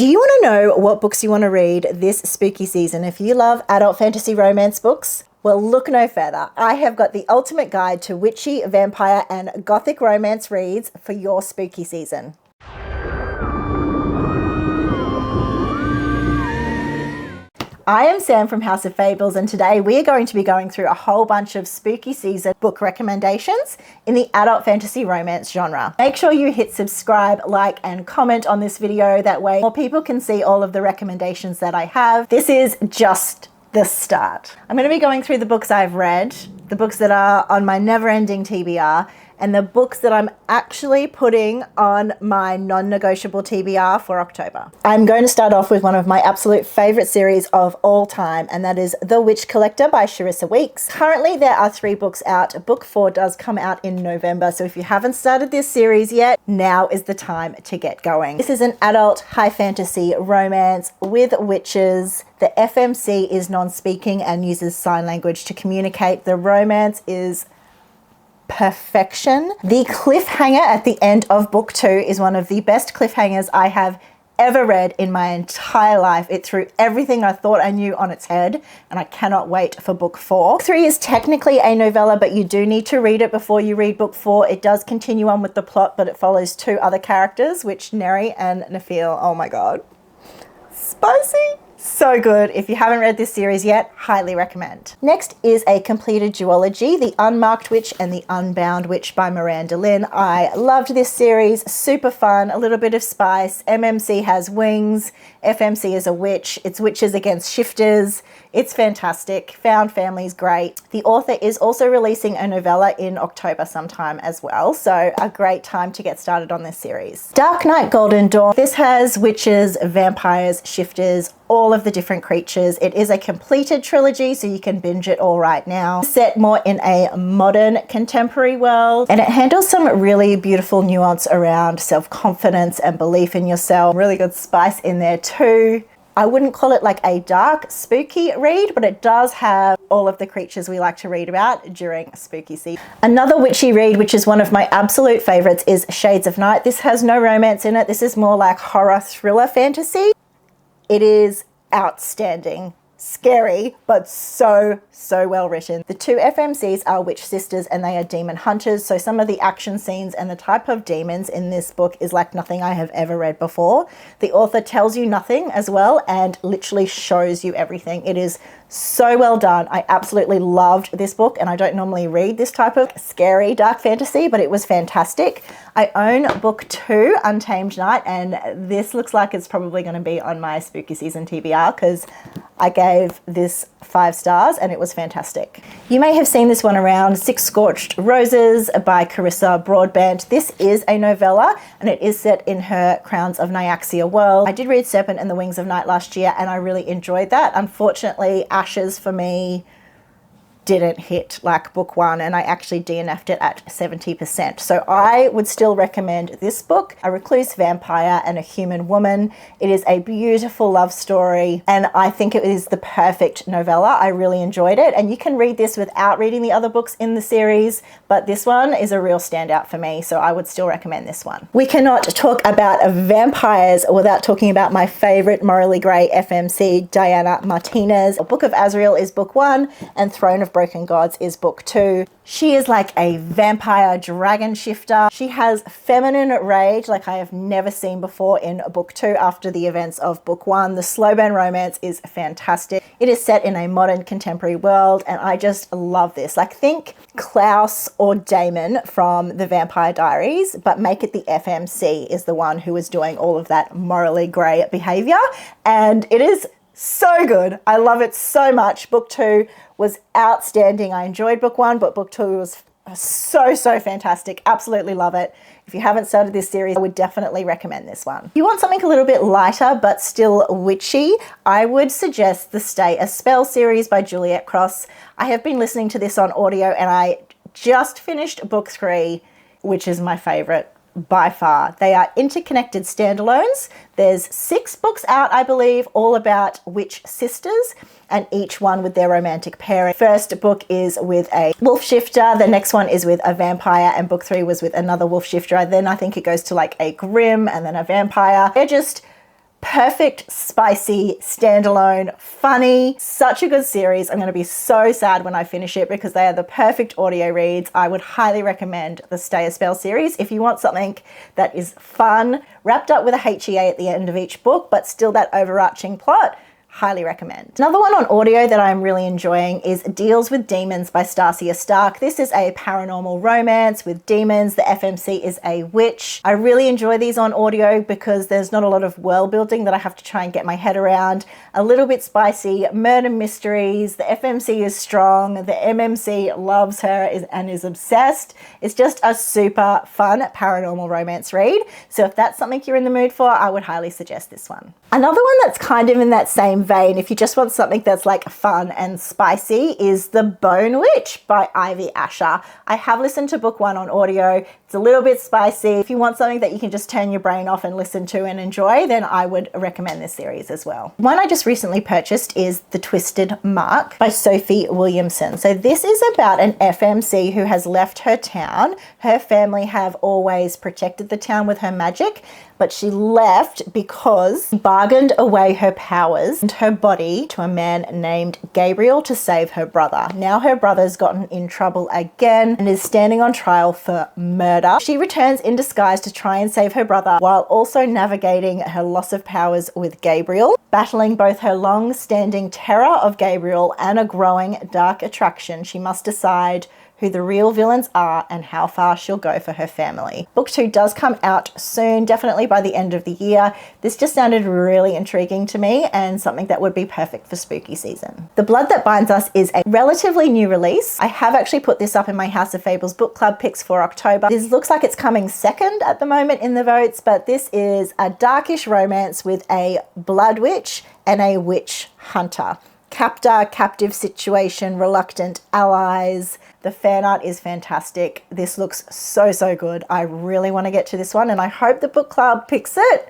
Do you want to know what books you want to read this spooky season? If you love adult fantasy romance books, well, look no further. I have got the ultimate guide to witchy, vampire, and gothic romance reads for your spooky season. I am Sam from House of Fables, and today we are going to be going through a whole bunch of spooky season book recommendations in the adult fantasy romance genre. Make sure you hit subscribe, like, and comment on this video. That way more people can see all of the recommendations that I have. This is just the start. I'm going to be going through the books I've read, the books that are on my never-ending TBR, and the books that I'm actually putting on my non-negotiable TBR for October. I'm going to start off with one of my absolute favorite series of all time, and that is The Witch Collector by Charissa Weeks. Currently, there are 3 books out. Book 4 does come out in November, so if you haven't started this series yet, now is the time to get going. This is an adult high fantasy romance with witches. The FMC is non-speaking and uses sign language to communicate. The romance is perfection. The cliffhanger at the end of book 2 is one of the best cliffhangers I have ever read in my entire life. It threw everything I thought I knew on its head, and I cannot wait for book 4. Book 3 is technically a novella, but you do need to read it before you read book 4. It does continue on with the plot, but it follows 2 other characters, which Neri and Nafeel, oh my god, spicy. So good. If you haven't read this series yet, highly recommend. Next is a completed duology, The Unmarked Witch and The Unbound Witch by Miranda Lynn. I loved this series, super fun, a little bit of spice. MMC has wings, FMC is a witch, it's witches against shifters. It's fantastic. Found Family's great. The author is also releasing a novella in October sometime as well, so a great time to get started on this series. Dark Knight Golden Dawn. This has witches, vampires, shifters, all of the different creatures. It is a completed trilogy, so you can binge it all right now. Set more in a modern contemporary world, and it handles some really beautiful nuance around self-confidence and belief in yourself. Really good spice in there too. I wouldn't call it like a dark, spooky read, but it does have all of the creatures we like to read about during spooky season. Another witchy read, which is one of my absolute favorites, is Shades of Night. This has no romance in it. This is more like horror thriller fantasy. It is outstanding. Scary, but so well written. The 2 FMCs are witch sisters and they are demon hunters, so some of the action scenes and the type of demons in this book is like nothing I have ever read before. The author tells you nothing as well and literally shows you everything. It is so well done. I absolutely loved this book, and I don't normally read this type of scary dark fantasy, but it was fantastic. I own book 2, Untamed Night, and this looks like it's probably going to be on my spooky season TBR because I gave this 5 stars and it was fantastic. You may have seen this one around, 6 Scorched Roses by Carissa Broadbent. This is a novella and it is set in her Crowns of Nyaxia world. I did read Serpent and the Wings of Night last year and I really enjoyed that. Unfortunately, Ashes for me didn't hit like book 1, and I actually DNF'd it at 70%. So I would still recommend this book, A Recluse Vampire and a Human Woman. It is a beautiful love story, and I think it is the perfect novella. I really enjoyed it, and you can read this without reading the other books in the series, but this one is a real standout for me, so I would still recommend this one. We cannot talk about vampires without talking about my favorite morally grey FMC, Diana Martinez. Book of Azrael is book 1, and Throne of Broken Gods is book 2. She is like a vampire dragon shifter. She has feminine rage like I have never seen before in book 2 after the events of book 1. The slow burn romance is fantastic. It is set in a modern contemporary world and I just love this. Like think Klaus or Damon from the Vampire Diaries, but make it the FMC is the one who is doing all of that morally grey behavior, and it is so good. I love it so much. Book 2 was outstanding. I enjoyed book 1, but book 2 was so fantastic. Absolutely love it. If you haven't started this series, I would definitely recommend this one. If you want something a little bit lighter but still witchy, I would suggest the Stay a Spell series by Juliette Cross. I have been listening to this on audio and I just finished book 3, which is my favorite by far. They are interconnected standalones. There's 6 books out, I believe, all about witch sisters, and each one with their romantic pairing. First book is with a wolf shifter, the next one is with a vampire, and book 3 was with another wolf shifter. Then I think it goes to like a Grimm and then a vampire. They're just Perfect, spicy, standalone, funny, such a good series. I'm going to be so sad when I finish it because they are the perfect audio reads. I would highly recommend the Stay a Spell series if you want something that is fun, wrapped up with a HEA at the end of each book, but still that overarching plot. Highly recommend. Another one on audio that I'm really enjoying is Deals with Demons by Stacia Stark. This is a paranormal romance with demons. The FMC is a witch. I really enjoy these on audio because there's not a lot of world building that I have to try and get my head around. A little bit spicy, murder mysteries. The FMC is strong. The MMC loves her and is obsessed. It's just a super fun paranormal romance read. So if that's something you're in the mood for, I would highly suggest this one. Another one that's kind of in that same vein, if you just want something that's like fun and spicy, is The Bone Witch by Ivy Asher. I have listened to book 1 on audio. It's a little bit spicy. If you want something that you can just turn your brain off and listen to and enjoy, then I would recommend this series as well. One I just recently purchased is The Twisted Mark by Sophie Williamson. So this is about an FMC who has left her town. Her family have always protected the town with her magic, but she left because she bargained away her powers and her body to a man named Gabriel to save her brother. Now her brother's gotten in trouble again and is standing on trial for murder. She returns in disguise to try and save her brother while also navigating her loss of powers with Gabriel, battling both her long-standing terror of Gabriel and a growing dark attraction. She must decide who the real villains are and how far she'll go for her family. Book 2 does come out soon, definitely by the end of the year. This just sounded really intriguing to me and something that would be perfect for spooky season. The Blood That Binds Us is a relatively new release. I have actually put this up in my House of Fables book club picks for October. This looks like it's coming second at the moment in the votes, but this is a darkish romance with a blood witch and a witch hunter. Captor, captive situation, reluctant allies. The fan art is fantastic. This looks so, so good. I really want to get to this one and I hope the book club picks it.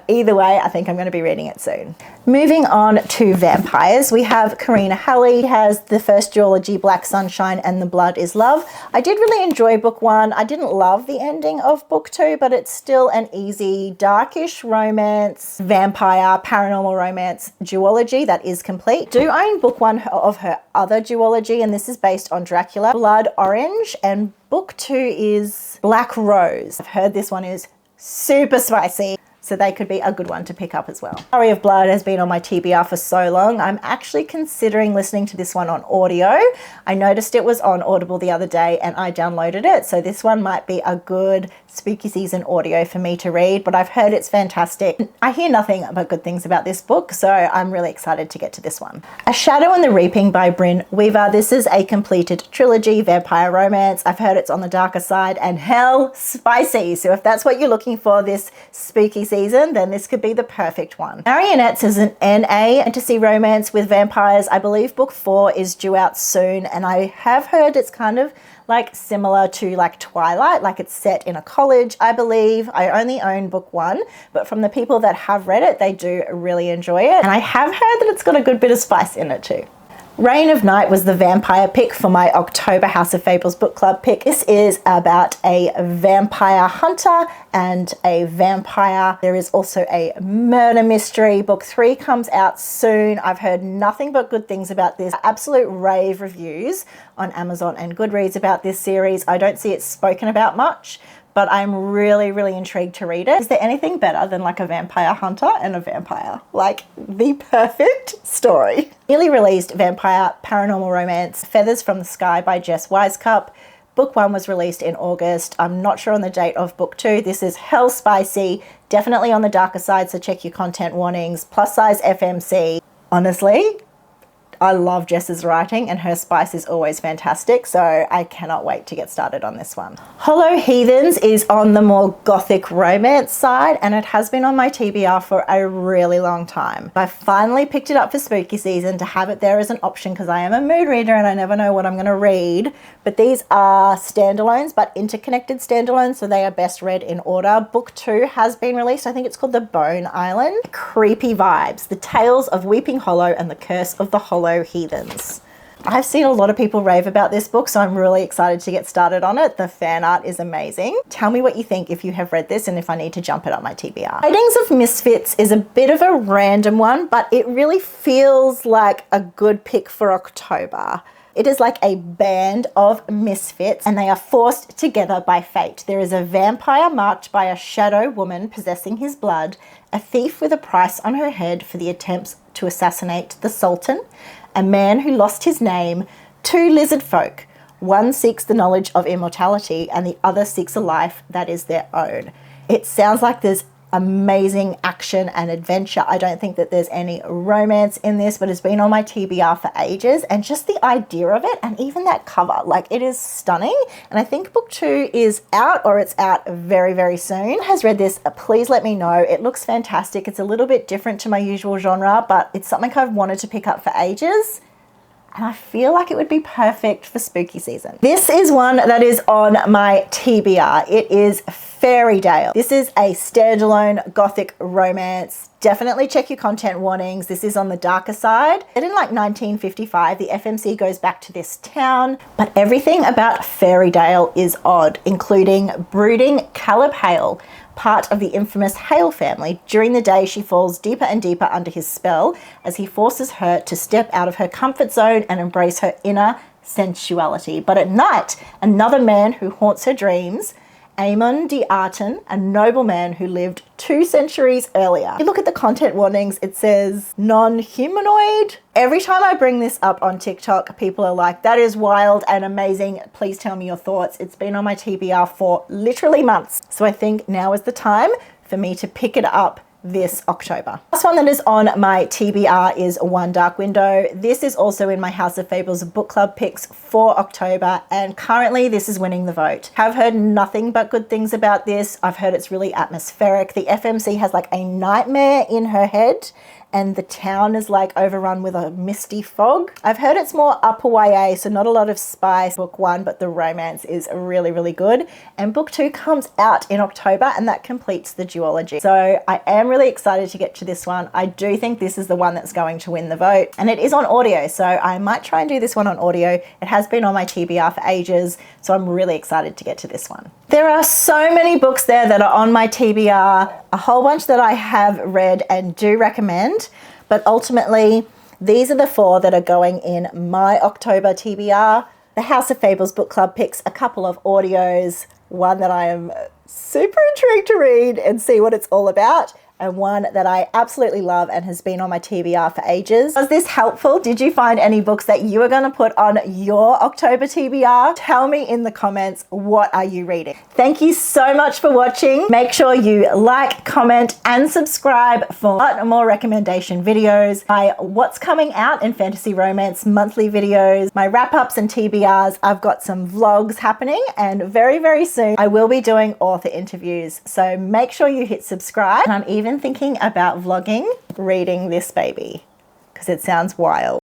Either way, I think I'm going to be reading it soon. Moving on to vampires, we have Karina Halle. She has the first duology, Black Sunshine and The Blood is Love. I did really enjoy book 1. I didn't love the ending of book 2, but it's still an easy, darkish romance, vampire, paranormal romance duology that is complete. Do own book 1 of her other duology, and this is based on Dracula, Blood Orange, and book 2 is Black Rose. I've heard this one is super spicy, so they could be a good one to pick up as well. Dowry of Blood has been on my TBR for so long. I'm actually considering listening to this one on audio. I noticed it was on Audible the other day and I downloaded it. So this one might be a good spooky season audio for me to read, but I've heard it's fantastic. I hear nothing but good things about this book, so I'm really excited to get to this one. A Shadow and the Reaping by Brynne Weaver. This is a completed trilogy, vampire romance. I've heard it's on the darker side and hell spicy. So if that's what you're looking for this spooky season, then this could be the perfect one. Marionettes is an NA fantasy romance with vampires. I believe book 4 is due out soon, and I have heard it's kind of like similar to like Twilight, like it's set in a college, I believe. I only own book 1, but from the people that have read it, they do really enjoy it. And I have heard that it's got a good bit of spice in it too. Reign of Night was the vampire pick for my October House of Fables book club pick. This is about a vampire hunter and a vampire. There is also a murder mystery. Book 3 comes out soon. I've heard nothing but good things about this. Absolute rave reviews on Amazon and Goodreads about this series. I don't see it spoken about much, but I'm really, really intrigued to read it. Is there anything better than like a vampire hunter and a vampire? Like the perfect story. Newly released vampire paranormal romance, Feathers from the Sky by Jess Wisecup. Book 1 was released in August. I'm not sure on the date of book 2. This is hell spicy, definitely on the darker side, so check your content warnings. Plus size FMC. Honestly, I love Jess's writing and her spice is always fantastic, so I cannot wait to get started on this one. Hollow Heathens is on the more gothic romance side and it has been on my TBR for a really long time. I finally picked it up for spooky season to have it there as an option because I am a mood reader and I never know what I'm going to read. But these are standalones, but interconnected standalones, so they are best read in order. Book 2 has been released. I think it's called The Bone Island. Creepy vibes. The Tales of Weeping Hollow and the Curse of the Hollow Heathens. I've seen a lot of people rave about this book, so I'm really excited to get started on it. The fan art is amazing. Tell me what you think if you have read this and if I need to jump it on my TBR. Writings of Misfits is a bit of a random one, but it really feels like a good pick for October. It is like a band of misfits and they are forced together by fate. There is a vampire marked by a shadow woman possessing his blood, a thief with a price on her head for the attempts to assassinate the Sultan, a man who lost his name, two lizard folk. One seeks the knowledge of immortality and the other seeks a life that is their own. It sounds like there's amazing action and adventure. I don't think that there's any romance in this, but it's been on my TBR for ages, and just the idea of it and even that cover, like, it is stunning. And I think book 2 is out, or it's out very, very soon. Has read this, please let me know. It looks fantastic. It's a little bit different to my usual genre, but it's something I've wanted to pick up for ages. And I feel like it would be perfect for spooky season. This is one that is on my TBR. It is Fairy-Dale. This is a standalone gothic romance. Definitely check your content warnings. This is on the darker side. Set in like 1955, the FMC goes back to this town, but everything about Fairy-Dale is odd, including brooding Caleb Hale, part of the infamous Hale family. During the day, she falls deeper and deeper under his spell as he forces her to step out of her comfort zone and embrace her inner sensuality. But at night, another man who haunts her dreams, Amon de Arton, a nobleman who lived 2 centuries earlier. If you look at the content warnings, it says non-humanoid. Every time I bring this up on TikTok, people are like, that is wild and amazing. Please tell me your thoughts. It's been on my TBR for literally months. So I think now is the time for me to pick it up this October. Last one that is on my TBR is One Dark Window. This is also in my House of Fables book club picks for October, and currently this is winning the vote. Have heard nothing but good things about this. I've heard it's really atmospheric. The FMC has like a nightmare in her head and the town is like overrun with a misty fog. I've heard it's more upper YA, so not a lot of spice, book 1, but the romance is really, really good. And book 2 comes out in October and that completes the duology. So I am really excited to get to this one. I do think this is the one that's going to win the vote, and it is on audio, so I might try and do this one on audio. It has been on my TBR for ages, so I'm really excited to get to this one. There are so many books there that are on my TBR, a whole bunch that I have read and do recommend, but ultimately these are the 4 that are going in my October TBR. The House of Fables book club picks, a couple of audios, one that I am super intrigued to read and see what it's all about, and one that I absolutely love and has been on my TBR for ages. Was this helpful? Did you find any books that you are going to put on your October TBR? Tell me in the comments, what are you reading? Thank you so much for watching. Make sure you like, comment, and subscribe for a lot more recommendation videos, my what's coming out in fantasy romance monthly videos, my wrap-ups and TBRs. I've got some vlogs happening, and very, very soon I will be doing author interviews. So make sure you hit subscribe. And I'm even thinking about vlogging reading this baby because it sounds wild.